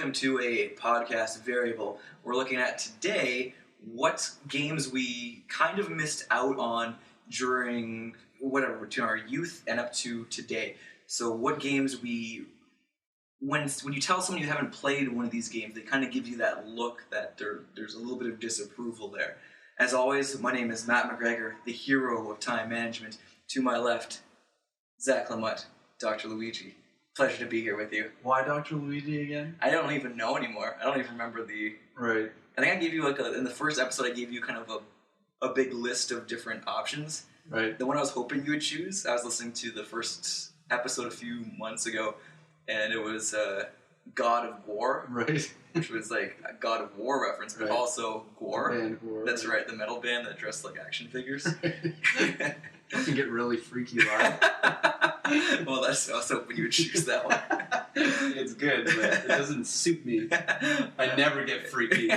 welcome to a podcast variable. We're looking at today what games we kind of missed out on during our youth and up to today. So what games when you tell someone you haven't played one of these games, they kind of give you that look that there's a little bit of disapproval there. As always, my name is Matt McGregor, the hero of time management. To my left, Zach Lamott, Dr. Luigi. Pleasure to be here with you. Why Dr. Luigi again? I don't even know anymore. I don't even remember the... Right. I think I gave you, in the first episode, I gave you kind of a big list of different options. Right. The one I was hoping you would choose, I was listening to the first episode a few months ago, and it was God of War. Right. Which was like a God of War reference, but also Gore. Band Gore. That's right, the metal band that dressed like action figures. Right. You can get really freaky live. Well, I was hoping you would choose that one. It's good, but it doesn't suit me. I never get freaky.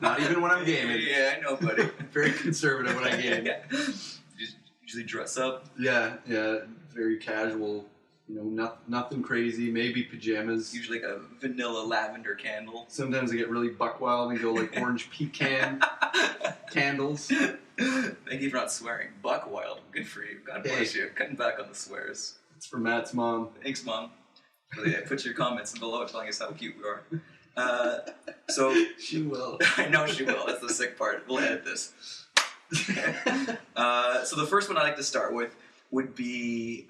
Not even when I'm gaming. Yeah, I know, buddy. I'm very conservative when I game. You usually dress up? Yeah, very casual. You know, nothing crazy. Maybe pajamas. Usually like a vanilla lavender candle. Sometimes I get really buck wild and go like orange pecan candles. Thank you for not swearing. Buck wild. Good for you. God bless you. Cutting back on the swears. It's for Matt's mom. Thanks, Mom. Put your comments below telling us how cute we are. So She will. I know she will. That's the sick part. We'll edit this. So the first one I'd like to start with would be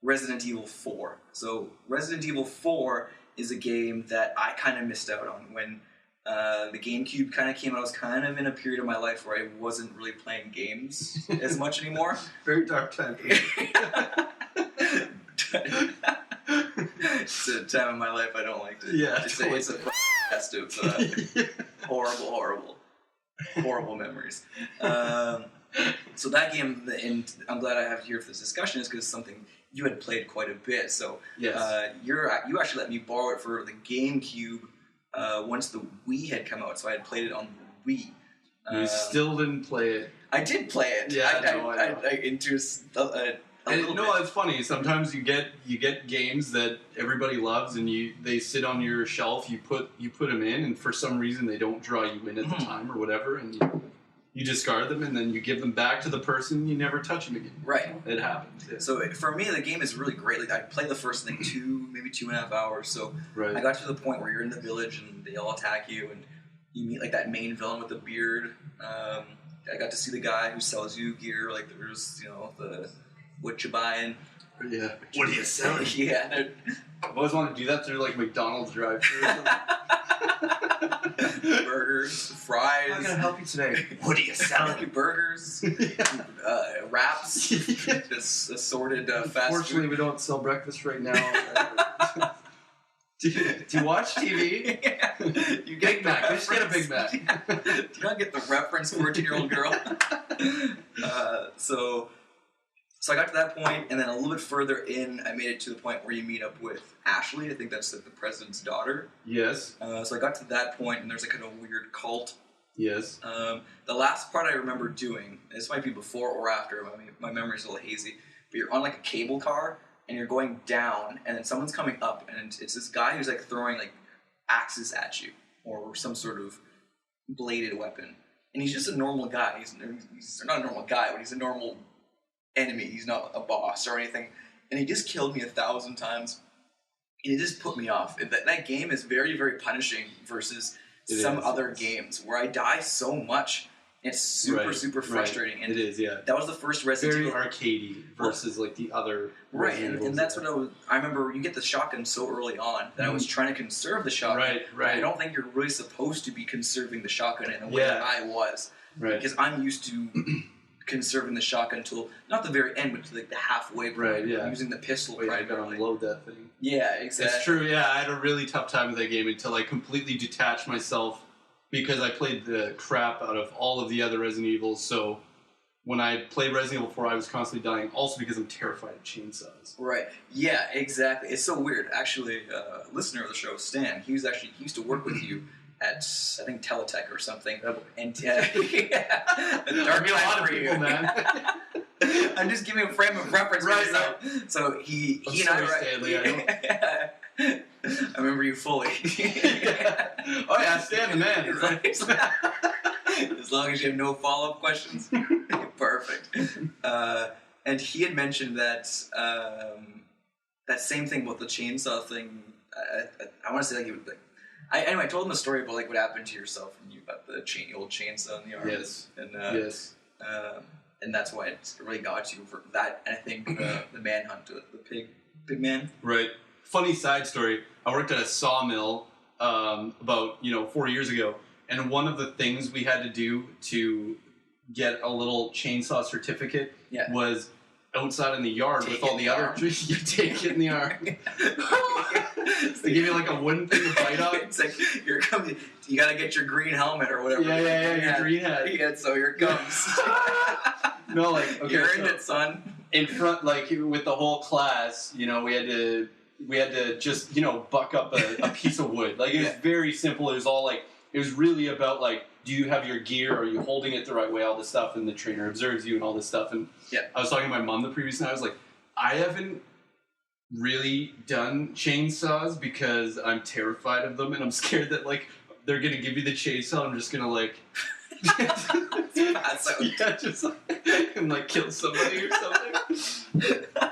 Resident Evil 4. So Resident Evil 4 is a game that I kind of missed out on when the GameCube kind of came out. I was kind of in a period of my life where I wasn't really playing games as much anymore. Very dark time for me. It's a time in my life I don't like to say. It's a cast of horrible memories. So that game, and I'm glad I have you here for this discussion, is because it's something you had played quite a bit. So yes. You actually let me borrow it for the GameCube once the Wii had come out, so I had played it on the Wii. You still didn't play it. I did play it. Yeah, I interest a little bit. It's funny. Sometimes you get games that everybody loves, and they sit on your shelf. You put them in, and for some reason they don't draw you in at the time or whatever, and you discard them, and then you give them back to the person. And you never touch them again. Right. It happens. Yeah. So for me, the game is really great. Like I played the first thing 2.5 hours. So right. I got to the point where you're in the village and they all attack you, and you meet like that main villain with the beard. I got to see the guy who sells you gear. Like there's the what you buying. Yeah. What are you selling? Yeah. I've always wanted to do that through like McDonald's drive-thru or something. Burgers, fries. I'm gonna help you today. What are you selling? Burgers, wraps, just assorted fast food. Unfortunately, we don't sell breakfast right now. Do you watch TV? Yeah. You get Big Mac. Just get a Big Mac. Do you not get the reference, 14-year-old girl? So I got to that point, and then a little bit further in, I made it to the point where you meet up with Ashley. I think that's the president's daughter. Yes. So I got to that point, and there's a kind of weird cult. Yes. The last part I remember doing, this might be before or after, my memory's a little hazy, but you're on like a cable car, and you're going down, and then someone's coming up, and it's this guy who's like throwing like axes at you, or some sort of bladed weapon. And he's just a normal guy. He's not a normal guy, but he's a normal enemy. He's not a boss or anything. And he just killed me 1,000 times. And it just put me off. That game is very, very punishing versus some other games where I die so much. It's super frustrating. And it is, yeah. That was the first Resident Evil. Very arcadey versus like the other. Right, and that's what I remember. You get the shotgun so early on that I was trying to conserve the shotgun. Right. I don't think you're really supposed to be conserving the shotgun in the way that I was. Right. Because I'm used to conserving the shotgun until not the very end, but to like the halfway point. Right, yeah. Using the pistol Wait, primarily. I gotta unload that thing. Yeah, exactly. It's true, yeah. I had a really tough time with that game until I completely detached myself because I played the crap out of all of the other Resident Evils, so when I played Resident Evil 4, I was constantly dying, also because I'm terrified of chainsaws. Right. Yeah, exactly. It's so weird. Actually, a listener of the show, Stan, he used to work with you at, I think, Teletech or something. Oh, and yeah, a dark a lot of people, man. I'm just giving a frame of reference for Right, yourself. So he I'm and sorry, I. Stanley, I remember you fully. Oh yeah, Stan the man. As long as you have no follow-up questions, perfect. And he had mentioned that that same thing about the chainsaw thing. I want to say like he would like. Anyway, I told him the story about like what happened to yourself when you got the old chainsaw in the arm. Yes. And Yes. And that's why it really got you for that. And I think the manhunt, the pig man. Right. Funny side story. I worked at a sawmill about 4 years ago, and one of the things we had to do to get a little chainsaw certificate was outside in the yard with all the other trees. You take it in the arm. They give you like a wooden thing to bite on. It's like you're coming. You gotta get your green helmet or whatever. Yeah, your green hat. Yeah, so here it comes. No, like okay, you're in it, son. In front, like with the whole class, we had to just buck up a piece of wood. Like it was very simple. It was all like it was really about like, do you have your gear? Are you holding it the right way? All this stuff, and the trainer observes you and all this stuff. And I was talking to my mom the previous night. I was like, I haven't really done chainsaws because I'm terrified of them, and I'm scared that like they're gonna give you the chainsaw. I'm just gonna like. Just and like kill somebody or something.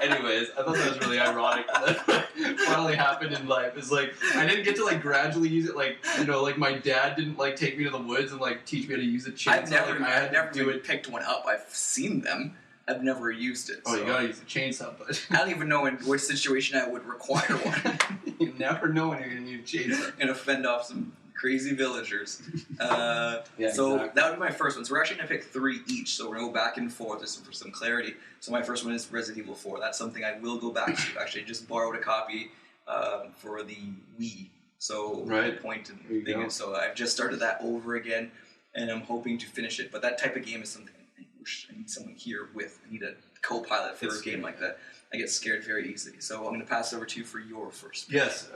Anyways, I thought that was really ironic that finally happened in life. Is like I didn't get to like gradually use it, like like my dad didn't like take me to the woods and like teach me how to use a chainsaw. I've never picked one up. I've seen them. I've never used it. Oh, so. You gotta use a chainsaw, but I don't even know in which situation I would require one. You never know when you're gonna need a chainsaw and fend off some crazy villagers. So exactly. That would be my first one. So we're actually going to pick 3 each. So we're going to go back and forth just for some clarity. So my first one is Resident Evil 4. That's something I will go back to. Actually, I just borrowed a copy for the Wii. So point and thing. So I've just started that over again, and I'm hoping to finish it. But that type of game is something I wish I need someone here with. I need a co-pilot for a game like that. I get scared very easily. So I'm going to pass it over to you for your first. Yes.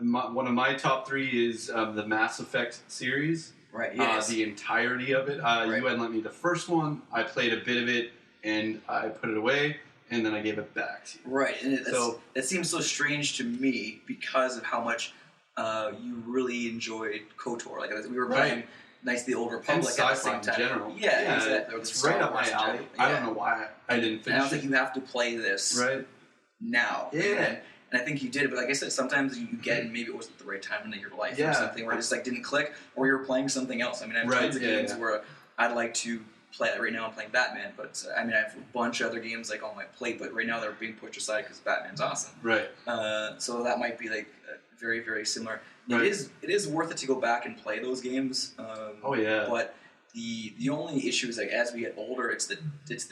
One of my top 3 is the Mass Effect series. Right, yes. The entirety of it. You had lent me the first one. I played a bit of it, and I put it away, and then I gave it back to you. Right, and that seems so strange to me because of how much you really enjoyed KOTOR. Like we were playing Knights of the Old Republic and at the same time. in general. Yeah, exactly. It's right up my alley. I don't know why I didn't finish it. I don't think you have to play this now. Yeah. And I think you did, but like I said, sometimes you get it, maybe it wasn't the right time in your life or something where it just like didn't click, or you were playing something else. I mean, I have tons of games where I'd like to play. Right now, I'm playing Batman, but I mean, I have a bunch of other games like on my plate, but right now they're being pushed aside because Batman's awesome. Right. So that might be like very, very similar. Right. It is worth it to go back and play those games. But the only issue is like as we get older, it's the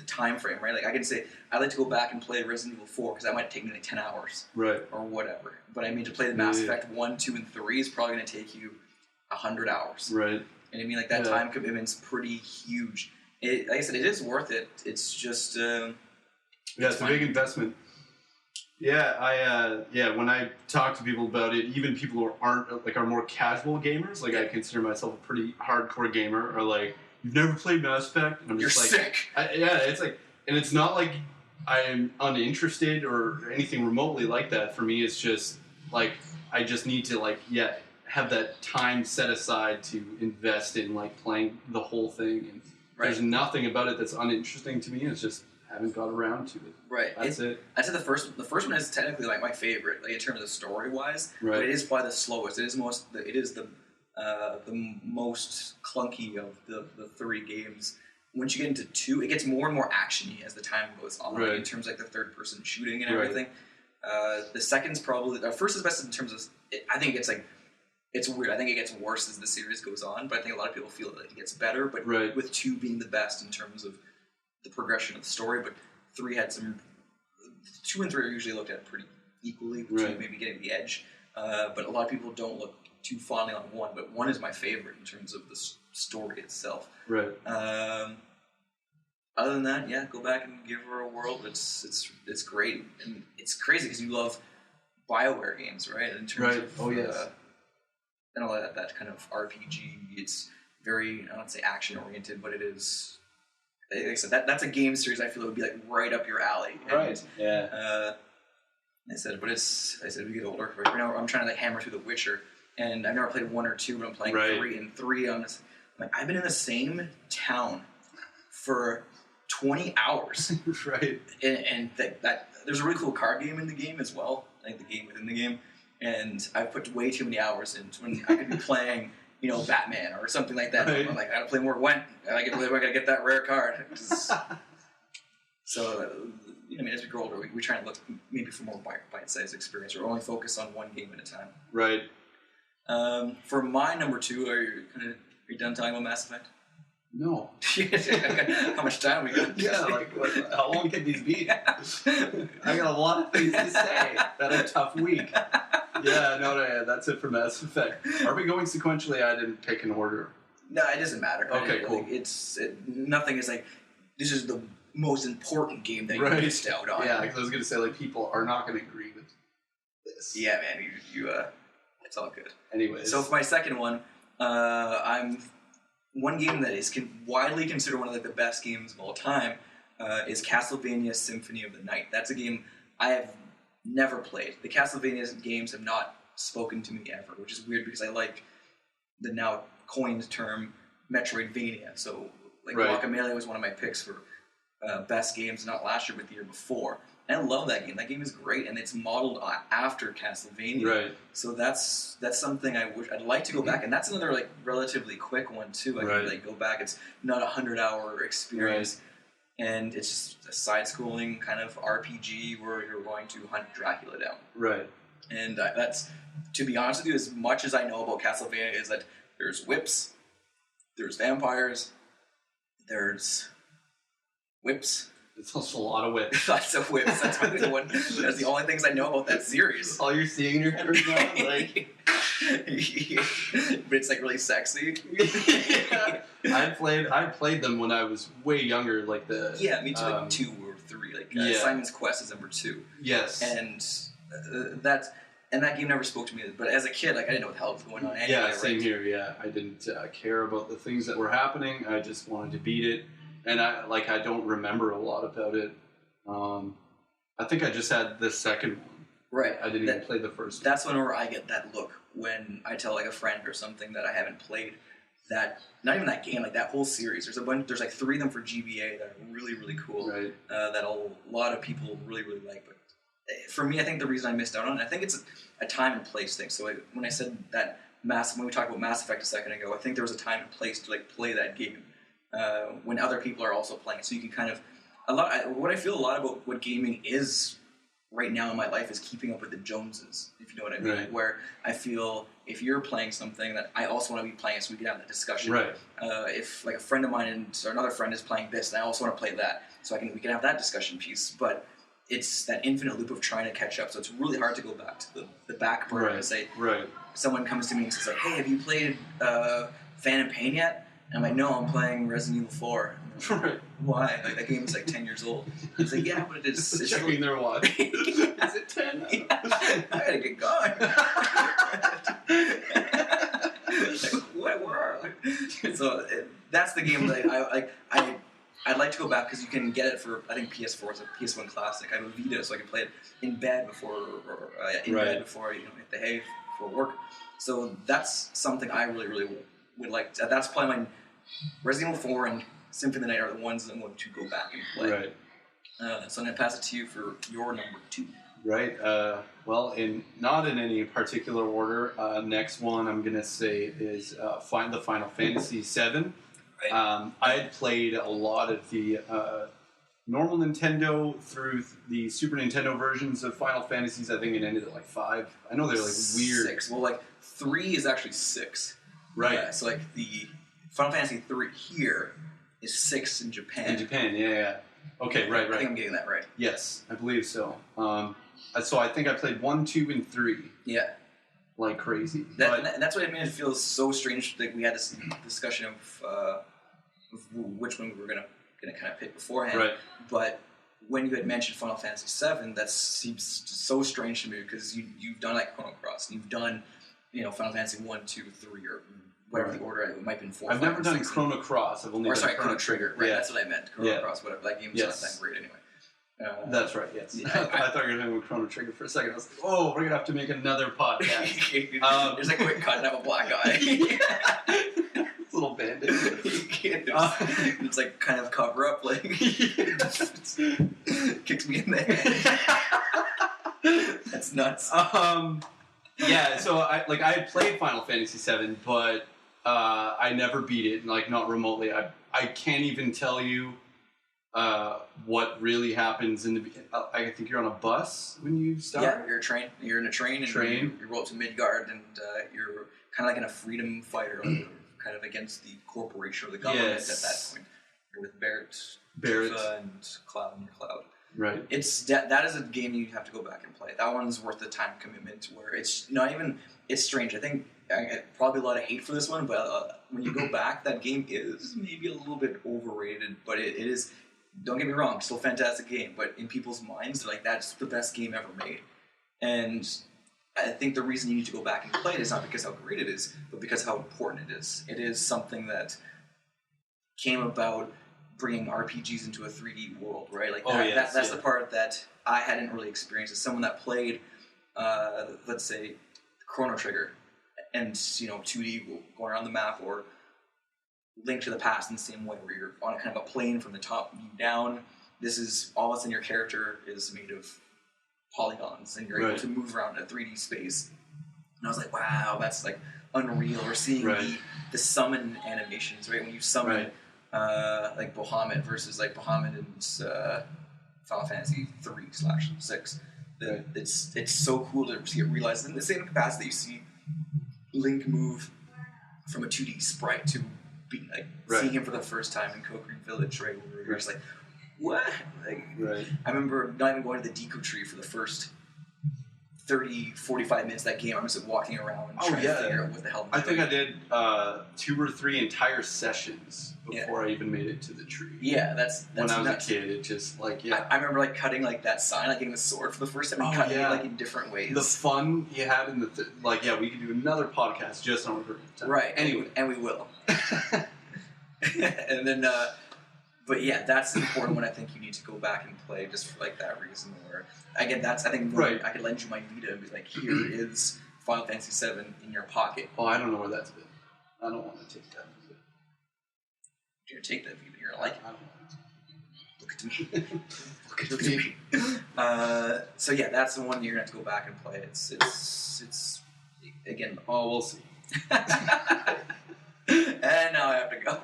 time frame, right? Like I can say I'd like to go back and play Resident Evil 4 because that might take me like 10 hours, right, or whatever. But I mean, to play the Mass Effect 1, 2, and 3 is probably going to take you 100 hours, right? And I mean, like that time commitment's pretty huge. Like I said, it is worth it. It's just it's a big investment. Yeah, when I talk to people about it, even people who are more casual gamers, like I consider myself a pretty hardcore gamer, are like, you've never played Mass Effect? And I'm just sick. It's like, and it's not like I'm uninterested or anything remotely like that. For me, it's just like I just need to have that time set aside to invest in like playing the whole thing. And there's nothing about it that's uninteresting to me. It's just haven't got around to it. Right. That's it. I'd say the first one is technically like my favorite, like in terms of story wise. Right. But it is probably the slowest. It is the most clunky of the 3 games. Once you get into 2, it gets more and more actiony as the time goes on. Right. In terms of like the third person shooting and everything. The second's probably first is best in terms of. I think it's weird. I think it gets worse as the series goes on, but I think a lot of people feel that it gets better. But with 2 being the best in terms of the progression of the story, but 3 had some. 2 and 3 are usually looked at pretty equally, with 2 maybe getting the edge. But a lot of people don't look too fondly on 1, but 1 is my favorite in terms of the story itself. Right. Other than that, go back and give her a whirl. It's great, and it's crazy because you love BioWare games, right? In terms of and all that kind of RPG. It's very, I don't say action oriented, but it is. like I said, that's a game series I feel would be like right up your alley. Right. I said we get older. Right now I'm trying to like hammer through The Witcher, and I've never played 1 or 2, but I'm playing 3. And 3, I'm like I've been in the same town for 20 hours. Right. And that there's a really cool card game in the game as well, like the game within the game. And I've put way too many hours into when I could be playing, Batman or something like that. Right. I'm like, I gotta play more Gwent. I gotta get that rare card. So, as we grow older, we try and look maybe for more bite-sized experience, or only focus on one game at a time. Right. For my number 2, are you done talking about Mass Effect? No. How much time we got? Yeah, how long can these be? I got a lot of things to say. That a tough week. Yeah, no, that's it for Mass Effect. Are we going sequentially? I didn't pick an order. No, it doesn't matter. Okay, cool. Nothing is like, this is the most important game that you missed out on. Yeah, because I was going to say, people are not going to agree with this. Yeah, man, it's all good. Anyways. So for my second one, one game that is widely considered one of the best games of all time is Castlevania Symphony of the Night. That's a game I have never played. The Castlevania games have not spoken to me ever, which is weird because I like the now coined term Metroidvania. So Guacamelee was one of my picks for best games, not last year but the year before. And I love that game. That game is great, and it's modeled after Castlevania. Right. So that's something I'd like to go back, and that's another relatively quick one too. I can go back. It's not a 100-hour experience, and it's just a side-scrolling kind of RPG where you're going to hunt Dracula down. Right. And that's, to be honest with you, as much as I know about Castlevania, is that there's whips, there's vampires, there's whips. It's also a lot of whips. Lots of whips. That's the only things I know about that series. All you're seeing in your head right now, but it's really sexy. Yeah. I played them when I was way younger, Yeah, me too. 2 or 3. Simon's Quest is number 2. Yes. And that game never spoke to me. But as a kid, I didn't know what the hell was going on. Anyway, yeah, same here. Yeah, I didn't care about the things that were happening. I just wanted to beat it. And I don't remember a lot about it. I think I just had the second one. Right. I didn't even play the first one. That's whenever I get that look when I tell a friend or something that I haven't played that. Not even that game, that whole series. There's 3 of them for GBA that are really, really cool. Right. That a lot of people really, really like. But for me, I think the reason I missed out on it, I think it's a time and place thing. So when I said that when we talked about Mass Effect a second ago, I think there was a time and place to play that game. When other people are also playing, so you can what I feel a lot about what gaming is right now in my life is keeping up with the Joneses, if you know what I mean. Right. Where I feel if you're playing something that I also want to be playing, so we can have that discussion. Right. If a friend of mine or another friend is playing this, and I also want to play that, so we can have that discussion piece. But it's that infinite loop of trying to catch up, so it's really hard to go back to the back burner and say, someone comes to me and says hey, have you played Phantom Pain yet? And I'm like, no, I'm playing Resident Evil 4. Right. Why? That game is 10 years old. He's like, yeah, but it is. It's checking their watch. Is it 10? Yeah, I gotta get going. Where are we? So that's the game that I'd like to go back because you can get it for, I think PS4 is a PS1 classic. I have a Vita, so I can play it in bed before bed before I hit the hay for work. So that's something I really, really would like. That's probably my Resident Evil 4 and Symphony of the Night are the ones that I'm going to go back and play. Right. So I'm going to pass it to you for your number 2. Right. Well, not in any particular order. Next one I'm going to say is the Final Fantasy VII. Right. I had played a lot of the normal Nintendo through the Super Nintendo versions of Final Fantasies. I think it ended at 5. I know they're weird. 6. Well, 3 is actually 6. Right. So the Final Fantasy 3 here is 6 in Japan. In Japan, yeah. Okay, right. I think I'm getting that right. Yes, I believe so. So I think I played 1, 2, and 3. Yeah. Like crazy. That's what it made it feel so strange. We had this discussion of which one we were gonna kind of pick beforehand. Right. But when you had mentioned Final Fantasy VII, that seems so strange to me because you've done Chrono Cross and you've done Final Fantasy 1, 2, 3, or whatever the order, it might have been 4. I've never done Chrono Cross. I've only done Chrono Trigger. Right, that's what I meant. Chrono Cross, whatever. That game's not that great anyway. That's right, yes. Yeah, I thought you were talking about Chrono Trigger for a second. I was like, oh, we're going to have to make another podcast. There's a quick cut and I have a black eye. It's a little bandit. It's like kind of cover up, like kicks me in the head. That's nuts. Yeah, so I had played Final Fantasy VII, but I never beat it, like not remotely. I can't even tell you what really happens in the. I think you're on a bus when you start. Yeah, you're a train. You're in a train, and you roll up to Midgard, and you're kind of like in a freedom fighter, kind of against the corporation or the government at that point. You're with Barrett, Tifa, and Cloud, and Cloud. Right. That is a game you have to go back and play. That one's worth the time commitment. Where it's not even. It's strange. I think probably a lot of hate for this one, but when you go back, that game is maybe a little bit overrated. But it is. Don't get me wrong, still a fantastic game. But in people's minds, they're like, that's the best game ever made. And I think the reason you need to go back and play it is not because how great it is, but because how important it is. It is something that came about bringing RPGs into a 3D world, right? Like that's the part that I hadn't really experienced. As someone that played, let's say, Chrono Trigger, and 2D going around the map, or Link to the Past in the same way, where you're on kind of a plane from the top view down. This is all that's in your character is made of polygons, and you're able to move around in a 3D space. And I was like, wow, that's like unreal. We're seeing the summon animations, right? When you summon like Bahamut versus like Bahamut in Final Fantasy 3/6. It's so cool to see it realized in the same capacity you see Link move from a 2D sprite to be like seeing him for the first time in Kokiri Village, right? Where you're just like, what? Like, I remember not even going to the Deku Tree for the first 30, 45 minutes of that game. I'm just like walking around and trying to figure out what the hell I'm doing. I did 2 or 3 entire sessions before I even made it to the tree. Yeah, that's when I was nuts. a kid. It just like I remember like cutting like that sign, like getting the sword for the first time and cutting it like in different ways. The fun you had in the we could do another podcast just on recording time. Right. Anyway, and we will. And then, but yeah, that's important when I think you need to go back and play just for like that reason. Or again, I think I could lend you my Vita and be like, here is Final Fantasy VII in your pocket. Oh, I don't know where that's been. I don't want to take that Vita. You're gonna take that Vita. You're like, I don't want to. Look at me. So yeah, that's the one you're gonna have to go back and play. It's again. Oh, we'll see. And now I have to go.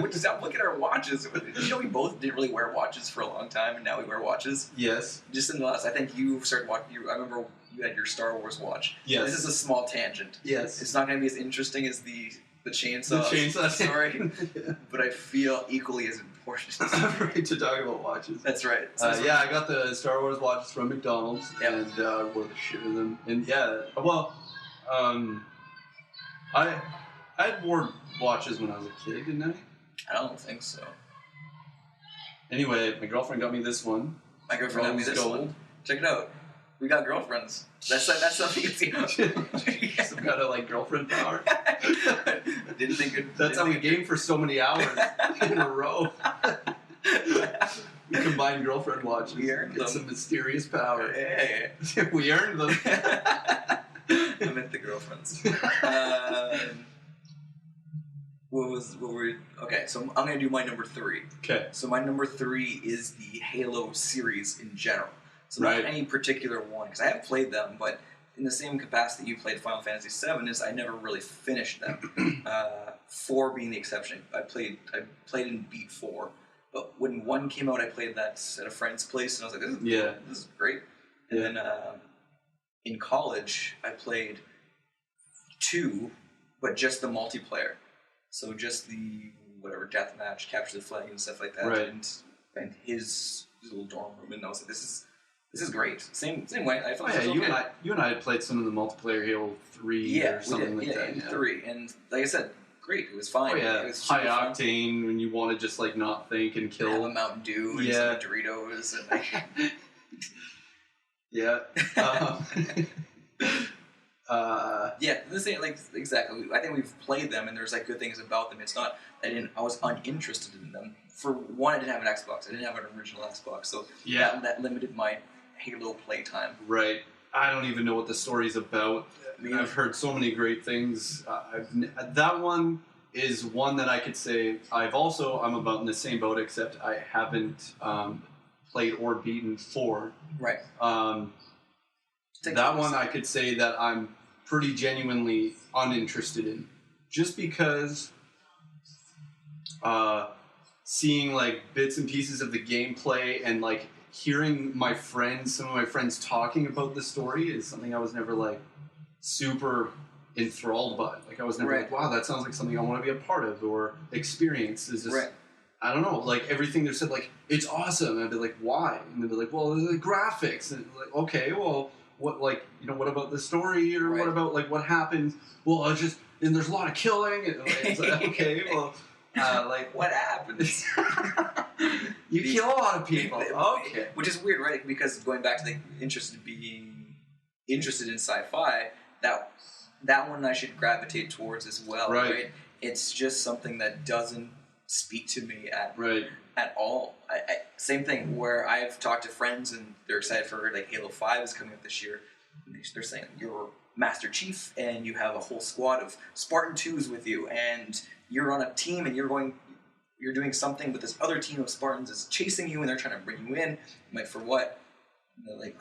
Stop looking at our watches. We both didn't really wear watches for a long time, and now we wear watches. Yes. Just in the last, I think you started watching. I remember you had your Star Wars watch. Yes. This is a small tangent. Yes. It's not going to be as interesting as the chainsaw story, but I feel equally as important. I'm ready to talk about watches. That's right. I got the Star Wars watches from McDonald's, and wore the shit of them. And I had wore watches when I was a kid, didn't I? I don't think so. Anyway, my girlfriend got me this one. My girlfriend got me this one. Check it out. We got girlfriends. That's something you see. Some kind of girlfriend power. Didn't think it. That's how we game for so many hours in a row. We combined girlfriend watches. We earned them. Some mysterious power. Hey. We earned them. I meant the girlfriends. Okay, so I'm going to do my number 3. Okay. So my number 3 is the Halo series in general. So not any particular one, because I have played them, but in the same capacity you played Final Fantasy VII is I never really finished them. 4 being the exception. I played and beat 4. But when 1 came out, I played that at a friend's place, and I was like, this is great. And then in college, I played 2, but just the multiplayer. So just the, deathmatch, capture the flag and stuff like that. Right. And his little dorm room, and I was like, this is great. Same way. I felt you and I had played some of the multiplayer Halo 3 or something like that. Yeah, 3. And like I said, great. It was fine. Oh, yeah. It was high octane when you want to just not think and kill. Have a Mountain Dew and some Doritos. And Yeah, this ain't like exactly. I think we've played them, and there's like good things about them. It's not I was uninterested in them. For one, I didn't have an Xbox. I didn't have an original Xbox, so that limited my Halo playtime. Right. I don't even know what the story's about. I've heard so many great things. That one is one that I could say I'm about in the same boat, except I haven't played or beaten 4. Right. That one I could say that I'm pretty genuinely uninterested in, just because seeing like bits and pieces of the gameplay and like hearing some of my friends talking about the story is something I was never like super enthralled by. Like I was never like, wow, that sounds like something I want to be a part of or experience. Is just I don't know, like everything they said, like it's awesome. And I'd be like, why? And they'd be like, well, the graphics. And like, okay, well, what what about the story or what about like what happens? Well, and there's a lot of killing. And it's like, okay, well. Like what happens? You kill a lot of people. Okay, which is weird, right? Because going back to the being interested in sci-fi, that one I should gravitate towards as well, right? It's just something that doesn't speak to me at all. Same thing where I've talked to friends and they're excited for like Halo 5 is coming up this year. And they're saying you're Master Chief and you have a whole squad of Spartan 2s with you and you're on a team and you're doing something, but this other team of Spartans is chasing you and they're trying to bring you in. I'm like, for what? And they're like,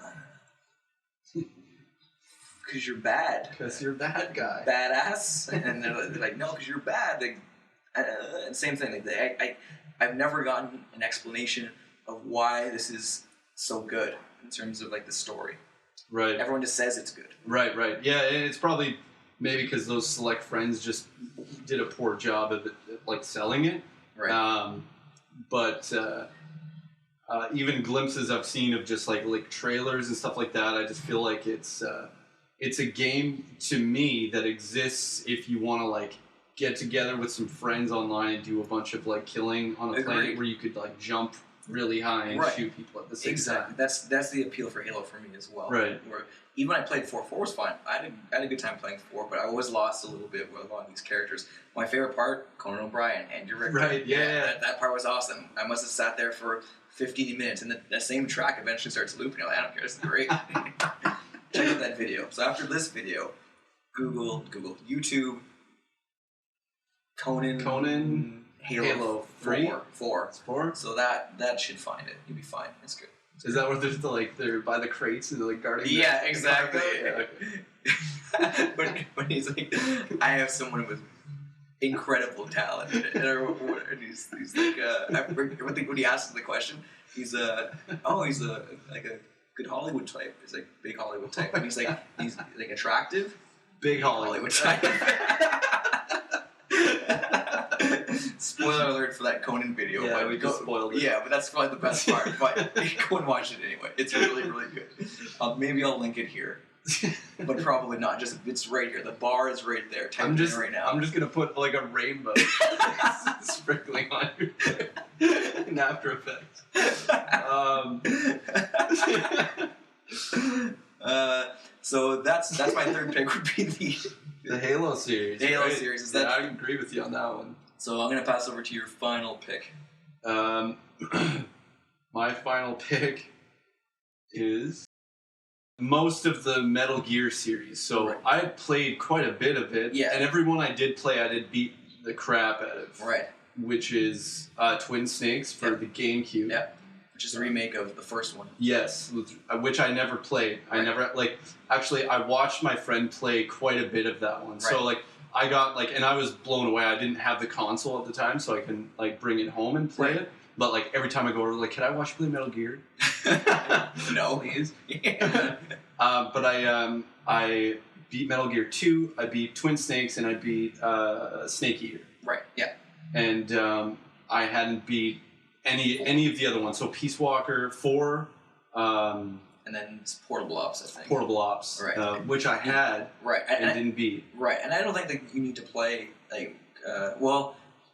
because you're bad. Because you're a bad guy. Badass. And they're like, no, because you're bad. And same thing. I've never gotten an explanation of why this is so good in terms of like the story. Right. Everyone just says it's good. Right. Yeah, and it's probably maybe because those select friends just did a poor job of it, like selling it. Right. But even glimpses I've seen of just like trailers and stuff like that, I just feel like it's a game to me that exists if you want to like get together with some friends online and do a bunch of like killing on a planet where you could like jump really high and shoot people at the same time. That's the appeal for Halo for me as well. Right. Where even when I played 4 was fine. I had a good time playing 4, but I was lost a little bit with a lot of these characters. My favorite part, Conan O'Brien, Andy Richter. Right, yeah. That part was awesome. I must have sat there for 15 minutes, and the same track eventually starts looping. I'm like, I don't care, this is great. Check out that video. So after this video, Google YouTube, Conan Halo 4. It's 4? So that should find it. You'll be fine. It's good. Is that where they're by the crates and they're like guarding? Yeah, exactly. When he's like, I have someone with incredible talent, and he's like, I think when he asks the question, he's a good Hollywood type. He's like big Hollywood type, and he's like attractive, big Hollywood type. Spoiler alert for that Conan video. Yeah, we just spoiled it. Yeah, but that's probably the best part. But go and watch it anyway. It's really, really good. Maybe I'll link it here, but probably not. Just it's right here. The bar is right there. Type it in right now. I'm just gonna put like a rainbow sprinkling on your in After Effects. So that's my third pick would be the Halo series. The Halo series. Is that? I agree with you on that one. So I'm going to pass over to your final pick. My final pick is most of the Metal Gear series. So I played quite a bit of it. Yeah. And every one I did play, I did beat the crap out of. Right. Which is Twin Snakes for the GameCube. Yeah. Which is a remake of the first one. Yes, which I never played. Right. I never, actually, I watched my friend play quite a bit of that one. Right. So, I got, and I was blown away. I didn't have the console at the time, so I couldn't, bring it home and play it. But, every time I go over, can I watch you play Metal Gear? No. Please. Yeah. But I beat Metal Gear 2, I beat Twin Snakes, and I beat Snake Eater. Right, yeah. And I hadn't beat any of the other ones. So Peace Walker 4... and then it's Portable Ops, I think. Portable Ops, right. Which I had and didn't beat. Right, and I don't think that you need to play,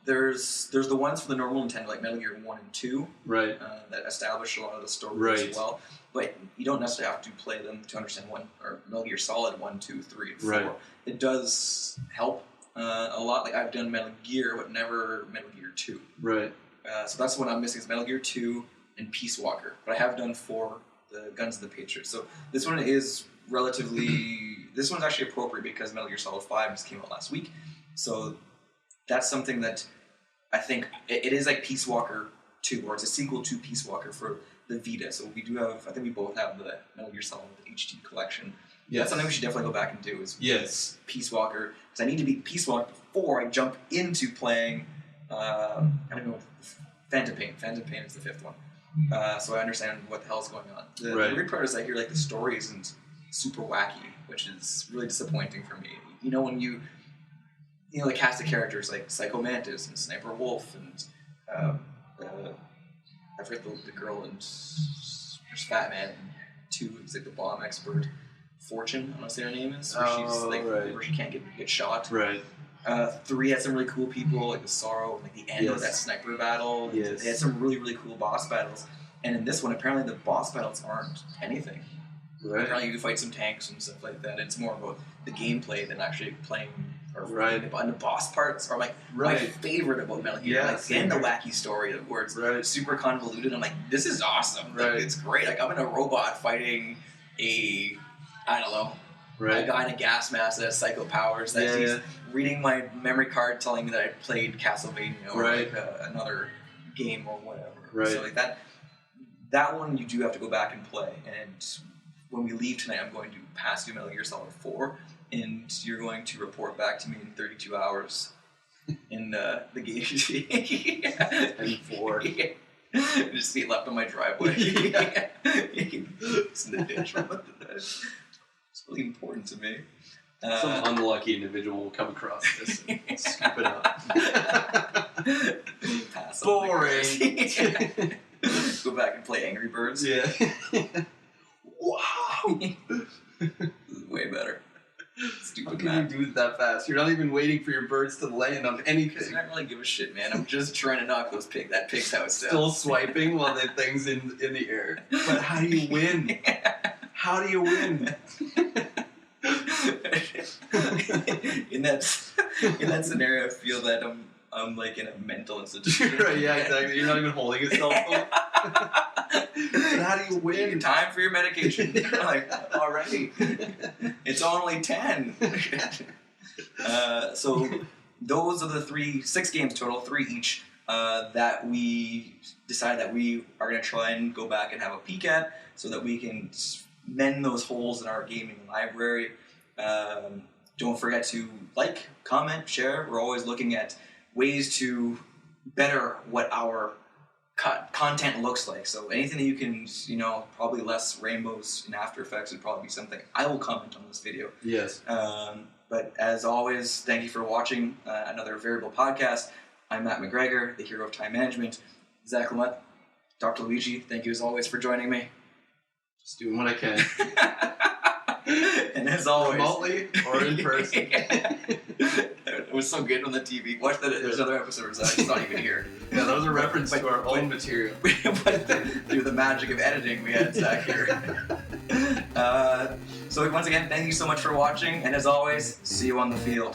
there's the ones for the normal Nintendo, like Metal Gear 1 and 2, Right. that establish a lot of the story Right. as well. But you don't necessarily have to play them to understand Metal Gear Solid 1, 2, 3, and 4. Right. It does help a lot. Like I've done Metal Gear, but never Metal Gear 2. Right. So that's the one I'm missing is Metal Gear 2 and Peace Walker. But I have done 4, the Guns of the Patriot. So this one is relatively... This one's actually appropriate because Metal Gear Solid 5 just came out last week. So that's something that I think... It is like Peace Walker 2, or it's a sequel to Peace Walker for the Vita. So we do have... I think we both have the Metal Gear Solid HD collection. Yes. That's something we should definitely go back and do is Yes. Peace Walker. Because I need to beat Peace Walker before I jump into playing... I don't know... Phantom Pain. Phantom Pain is the 5th one. So I understand what the hell's going on. The weird part is I hear like the story isn't super wacky, which is really disappointing for me. You know when you know the cast of characters like Psycho Mantis and Sniper Wolf and I forget the girl and there's Fat Man 2 who's like the bomb expert. Fortune, I want to say her name is, where she's like where she can't get shot. Right. 3 had some really cool people, like the Sorrow, like the end of that sniper battle. Yes. They had some really, really cool boss battles. And in this one, apparently the boss battles aren't anything. Right. Apparently you fight some tanks and stuff like that. It's more about the gameplay than actually playing or Right. And the boss parts are like my favorite about Metal Gear. Yeah, like, and the wacky story where it's super convoluted. I'm like, this is awesome. Like, it's great. Like I'm in a robot fighting a, I don't know, a guy in a gas mask that has psycho powers. That he's reading my memory card telling me that I played Castlevania or like another game or whatever. Right. So like that one you do have to go back and play. And when we leave tonight, I'm going to pass you Metal Gear Solid 4, and you're going to report back to me in 32 hours in the game. And 4. Just see it left on my driveway. It's in the ditch. It's really important to me. Some unlucky individual will come across this and scoop it up. Boring. Go back and play Angry Birds. Yeah. Wow. Way better. Stupid. How can you do it that fast? You're not even waiting for your birds to land on anything. I don't really give a shit, man. I'm just trying to knock that pig's house down. Still swiping while the thing's in the air. But how do you win? How do you win? in that scenario, I feel that I'm like in a mental institution. Right, yeah, exactly. You're not even holding a cell phone. But how do you win? Time for your medication. Like, already. It's only 10. So those are the 6 games total, 3 each, that we decided that we are going to try and go back and have a peek at so that we can mend those holes in our gaming library. Don't forget to like, comment, share. We're always looking at ways to better what our content looks like. So anything that you can, probably less rainbows in After Effects would probably be something I will comment on this video. Yes. But as always, thank you for watching another Variable Podcast. I'm Matt McGregor, the hero of time management. Zach Lamette, Dr. Luigi, thank you as always for joining me. Just doing what I can. And as always, remotely or in person. It was so good on the TV. Watch that. There's other episodes that it's not even here. Yeah, that was a reference to our own material. But through the magic of editing, we had Zach here. So once again, thank you so much for watching, and as always, see you on the field.